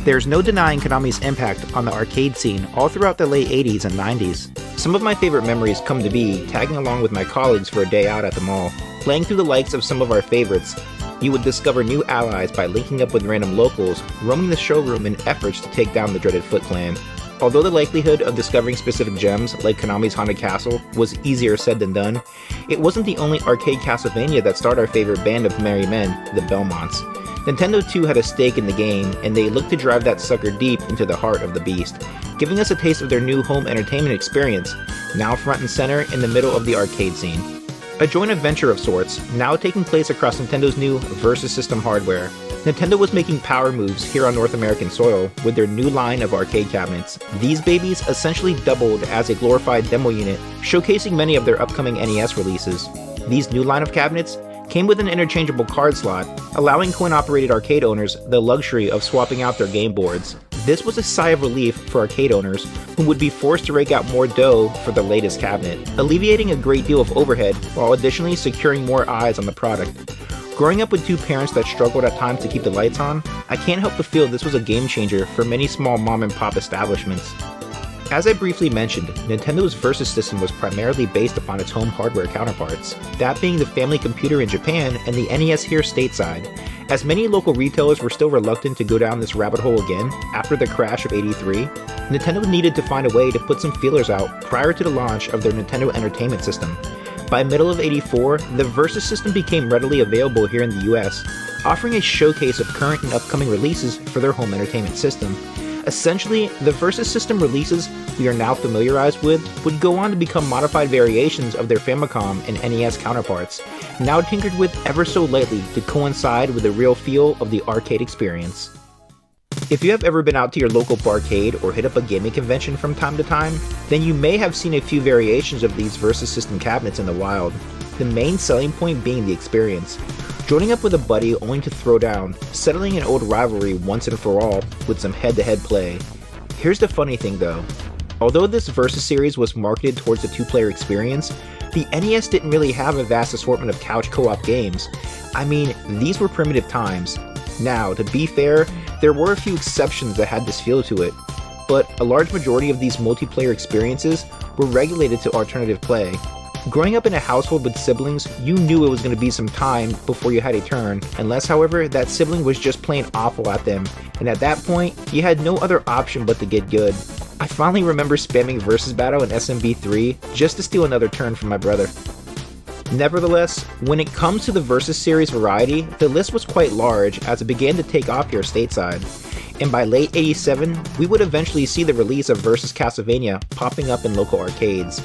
There's no denying Konami's impact on the arcade scene all throughout the late 80s and 90s. Some of my favorite memories come to be tagging along with my colleagues for a day out at the mall. Playing through the likes of some of our favorites, you would discover new allies by linking up with random locals, roaming the showroom in efforts to take down the dreaded Foot Clan. Although the likelihood of discovering specific gems, like Konami's Haunted Castle, was easier said than done, it wasn't the only arcade Castlevania that starred our favorite band of merry men, the Belmonts. Nintendo too had a stake in the game, and they looked to drive that sucker deep into the heart of the beast, giving us a taste of their new home entertainment experience, now front and center in the middle of the arcade scene. A joint adventure of sorts, now taking place across Nintendo's new Versus System hardware. Nintendo was making power moves here on North American soil with their new line of arcade cabinets. These babies essentially doubled as a glorified demo unit, showcasing many of their upcoming NES releases. These new line of cabinets came with an interchangeable card slot, allowing coin-operated arcade owners the luxury of swapping out their game boards. This was a sigh of relief for arcade owners who would be forced to rake out more dough for the latest cabinet, alleviating a great deal of overhead while additionally securing more eyes on the product. Growing up with two parents that struggled at times to keep the lights on, I can't help but feel this was a game changer for many small mom-and-pop establishments. As I briefly mentioned, Nintendo's Versus system was primarily based upon its home hardware counterparts, that being the family computer in Japan and the NES here stateside, as many local retailers were still reluctant to go down this rabbit hole again after the crash of '83. Nintendo needed to find a way to put some feelers out prior to the launch of their Nintendo Entertainment System. By middle of '84, the Versus system became readily available here in the US, offering a showcase of current and upcoming releases for their home entertainment system. Essentially, the Versus system releases we are now familiarized with would go on to become modified variations of their Famicom and NES counterparts, now tinkered with ever so lightly to coincide with the real feel of the arcade experience. If you have ever been out to your local barcade or hit up a gaming convention from time to time, then you may have seen a few variations of these Versus system cabinets in the wild, the main selling point being the experience. Joining up with a buddy only to throw down, settling an old rivalry once and for all with some head-to-head play. Here's the funny thing though, although this Versus series was marketed towards the two-player experience, the NES didn't really have a vast assortment of couch co-op games. I mean, these were primitive times. Now, to be fair, there were a few exceptions that had this feel to it, but a large majority of these multiplayer experiences were regulated to alternative play. Growing up in a household with siblings, you knew it was going to be some time before you had a turn, unless however that sibling was just plain awful at them, and at that point, you had no other option but to get good. I finally remember spamming Versus Battle in SMB3 just to steal another turn from my brother. Nevertheless, when it comes to the Versus series variety, the list was quite large as it began to take off here stateside, and by late '87, we would eventually see the release of Versus Castlevania popping up in local arcades.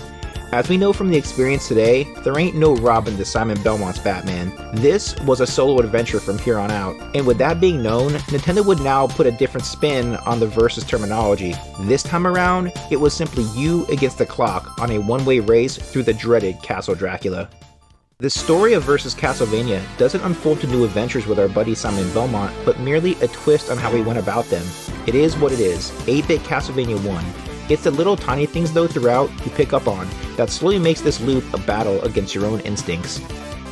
As we know from the experience today, there ain't no Robin to Simon Belmont's Batman. This was a solo adventure from here on out, and with that being known, Nintendo would now put a different spin on the Versus terminology. This time around, it was simply you against the clock on a one-way race through the dreaded Castle Dracula. The story of Versus Castlevania doesn't unfold to new adventures with our buddy Simon Belmont, but merely a twist on how we went about them. It is what it is, 8-bit Castlevania 1. It's the little tiny things though throughout you pick up on that slowly makes this loop a battle against your own instincts.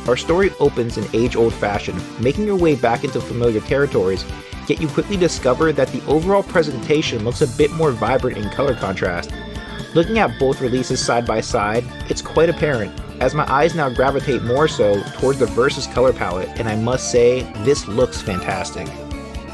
Our story opens in age-old fashion, making your way back into familiar territories, yet you quickly discover that the overall presentation looks a bit more vibrant in color contrast. Looking at both releases side by side, it's quite apparent, as my eyes now gravitate more so towards the Versus color palette, and I must say, this looks fantastic.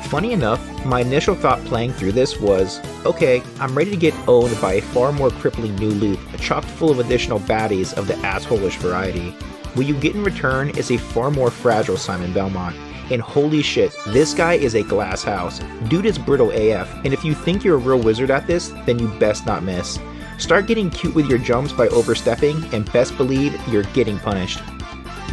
Funny enough, my initial thought playing through this was, okay, I'm ready to get owned by a far more crippling new loop, chock full of additional baddies of the asshole-ish variety. What you get in return is a far more fragile Simon Belmont, and holy shit, this guy is a glass house. Dude is brittle AF, and if you think you're a real wizard at this, then you best not miss. Start getting cute with your jumps by overstepping, and best believe you're getting punished.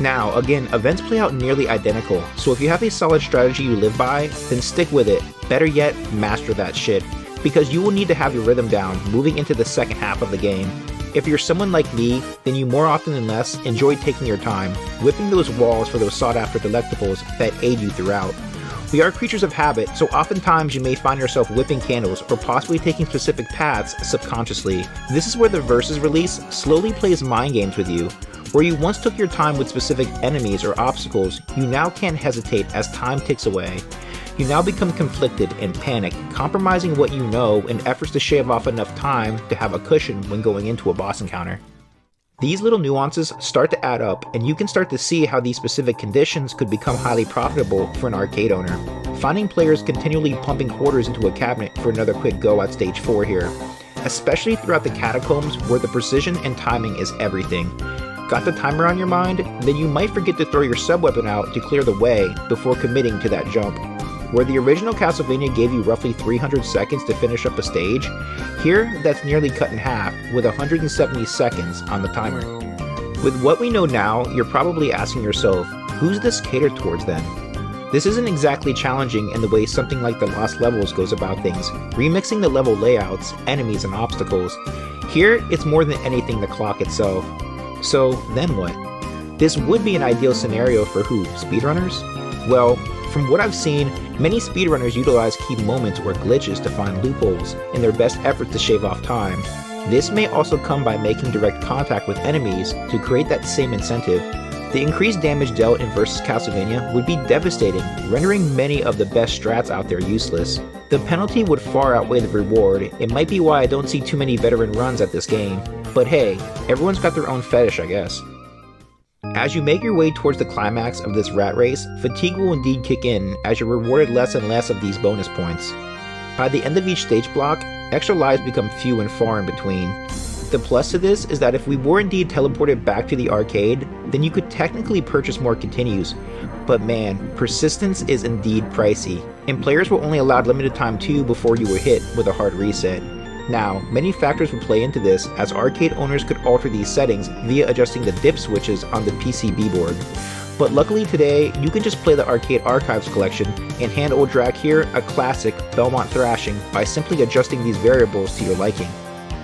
Now, again, events play out nearly identical, so if you have a solid strategy you live by, then stick with it. Better yet, master that shit, because you will need to have your rhythm down moving into the second half of the game. If you're someone like me, then you more often than less enjoy taking your time, whipping those walls for those sought-after delectables that aid you throughout. We are creatures of habit, so oftentimes you may find yourself whipping candles or possibly taking specific paths subconsciously. This is where the Versus release slowly plays mind games with you. Where you once took your time with specific enemies or obstacles, you now can't hesitate as time ticks away. You now become conflicted and panic, compromising what you know in efforts to shave off enough time to have a cushion when going into a boss encounter. These little nuances start to add up, and you can start to see how these specific conditions could become highly profitable for an arcade owner, finding players continually pumping quarters into a cabinet for another quick go at stage 4 here, especially throughout the catacombs where the precision and timing is everything. Got the timer on your mind? Then you might forget to throw your sub-weapon out to clear the way before committing to that jump. Where the original Castlevania gave you roughly 300 seconds to finish up a stage, here that's nearly cut in half with 170 seconds on the timer. With what we know now, you're probably asking yourself, who's this catered towards then? This isn't exactly challenging in the way something like the Lost Levels goes about things, remixing the level layouts, enemies, and obstacles. Here, it's more than anything the clock itself. So, then what? This would be an ideal scenario for who? Speedrunners? Well, from what I've seen, many speedrunners utilize key moments or glitches to find loopholes in their best efforts to shave off time. This may also come by making direct contact with enemies to create that same incentive. The increased damage dealt in vs. Castlevania would be devastating, rendering many of the best strats out there useless. The penalty would far outweigh the reward. It might be why I don't see too many veteran runs at this game. But hey, everyone's got their own fetish, I guess. As you make your way towards the climax of this rat race, fatigue will indeed kick in as you're rewarded less and less of these bonus points. By the end of each stage block, extra lives become few and far in between. The plus to this is that if we were indeed teleported back to the arcade, then you could technically purchase more continues. But man, persistence is indeed pricey, and players were only allowed limited time too before you were hit with a hard reset. Now, many factors would play into this, as arcade owners could alter these settings via adjusting the dip switches on the PCB board. But luckily today, you can just play the Arcade Archives collection and hand old Drac here a classic Belmont thrashing by simply adjusting these variables to your liking.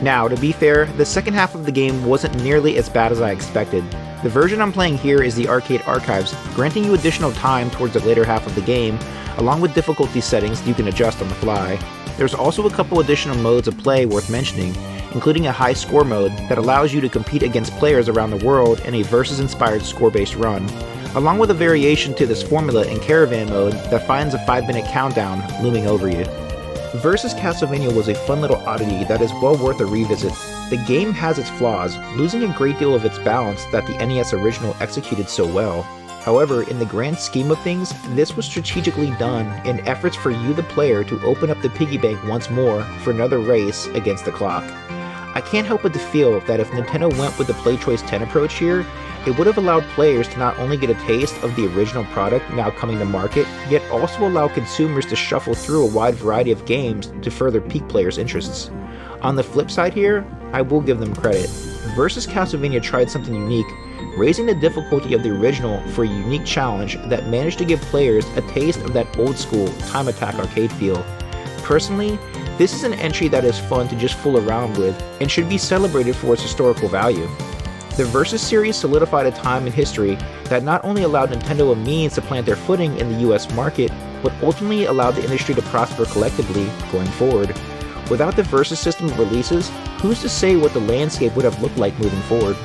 Now, to be fair, the second half of the game wasn't nearly as bad as I expected. The version I'm playing here is the Arcade Archives, granting you additional time towards the later half of the game, along with difficulty settings you can adjust on the fly. There's also a couple additional modes of play worth mentioning, including a high score mode that allows you to compete against players around the world in a versus-inspired score-based run, along with a variation to this formula in Caravan mode that finds a 5-minute countdown looming over you. Versus Castlevania was a fun little oddity that is well worth a revisit. The game has its flaws, losing a great deal of its balance that the NES original executed so well. However, in the grand scheme of things, this was strategically done in efforts for you the player to open up the piggy bank once more for another race against the clock. I can't help but to feel that if Nintendo went with the Play Choice 10 approach here, it would have allowed players to not only get a taste of the original product now coming to market, yet also allow consumers to shuffle through a wide variety of games to further pique players' interests. On the flip side here, I will give them credit. Versus Castlevania tried something unique, raising the difficulty of the original for a unique challenge that managed to give players a taste of that old school time attack arcade feel. Personally, this is an entry that is fun to just fool around with and should be celebrated for its historical value. The Versus series solidified a time in history that not only allowed Nintendo a means to plant their footing in the US market, but ultimately allowed the industry to prosper collectively going forward. Without the Versus system of releases, who's to say what the landscape would have looked like moving forward?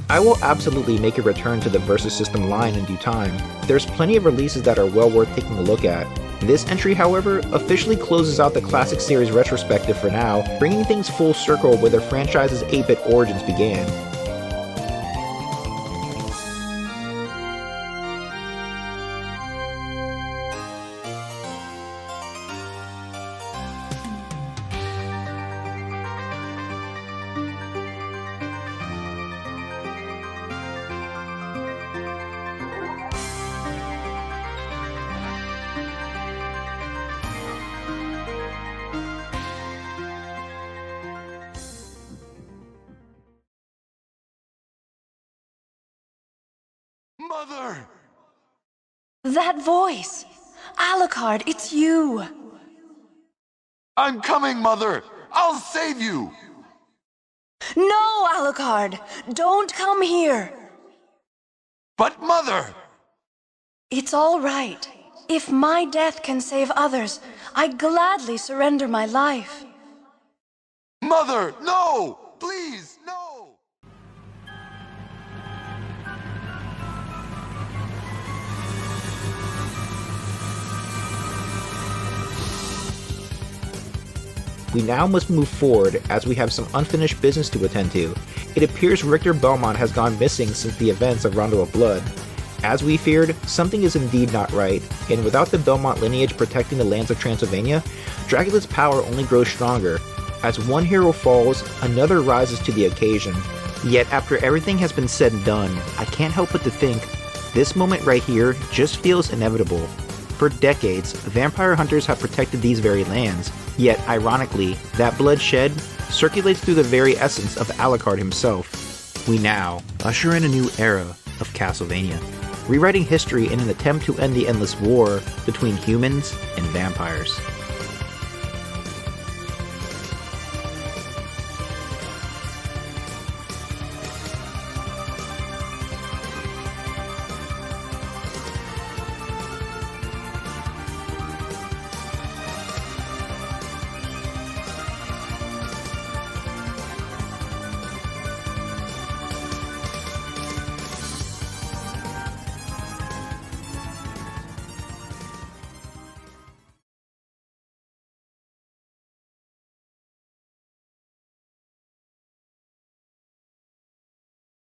I will absolutely make a return to the Versus system line in due time. There's plenty of releases that are well worth taking a look at. This entry, however, officially closes out the Classic Series retrospective for now, bringing things full circle where the franchise's 8-bit origins began. Mother! That voice! Alucard, it's you! I'm coming, Mother! I'll save you! No, Alucard! Don't come here! But Mother! It's all right. If my death can save others, I gladly surrender my life. Mother, no! Please, no! We now must move forward as we have some unfinished business to attend to. It appears Richter Belmont has gone missing since the events of Rondo of Blood. As we feared, something is indeed not right, and without the Belmont lineage protecting the lands of Transylvania, Dracula's power only grows stronger. As one hero falls, another rises to the occasion. Yet after everything has been said and done, I can't help but to think, this moment right here just feels inevitable. For decades, vampire hunters have protected these very lands, yet ironically, that blood shed circulates through the very essence of Alucard himself. We now usher in a new era of Castlevania, rewriting history in an attempt to end the endless war between humans and vampires.